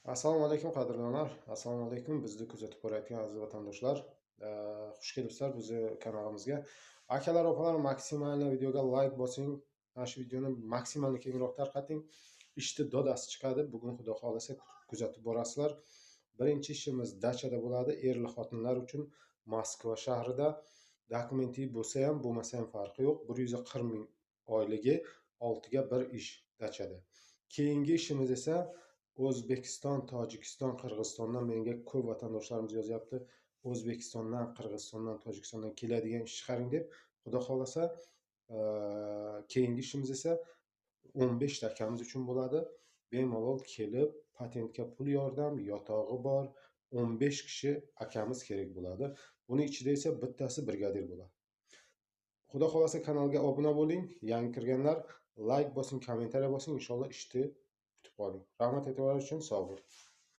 Assalomu alaykum qadrdonlar. Assalomu alaykum bizni kuzatib borayotgan aziz vatandoshlar. Xush kelibsizlar bizni kanalimizga. Akalar, opalar, maksimal videoga like bosing. Mana shu videoni maksimal kengroq tarqating. Ishni dodasi chiqadi. Bugun xudo xolasa kuzatib borasizlar. Birinchi ishimiz dachada bo'ladi. Erli xotinlar uchun Moskva shahrida dokumenti bo'lsa ham, bo'lmasa ham farqi yo'q. 140 ming oyligi 6 ga 1 ish dachada. Keyingi ishimiz esa O'zbekiston, Tojikiston, Qirg'izistondan menga ko'p vatandoshlarimiz yozyapti. O'zbekistondan, Qirg'izistondan, Tojikistondan keladigan ish chiqaring deb. Xudo xolasa, keyingi ishimiz esa 15 ta akamiz uchun bo'ladi. Bemalol kelib, patentga pul yordam, yotog'i bor, 15 kishi akamiz kerak bo'ladi. Buning ichida esa bittasi brigadir bo'ladi. Xudo xolasa kanalga obuna bo'ling. Yangi kirganlar like bosing, kommentariya bosing, inshaalloh ishni kutib qoling. Rahmat e'tiboringiz uchun sog' bo'ling.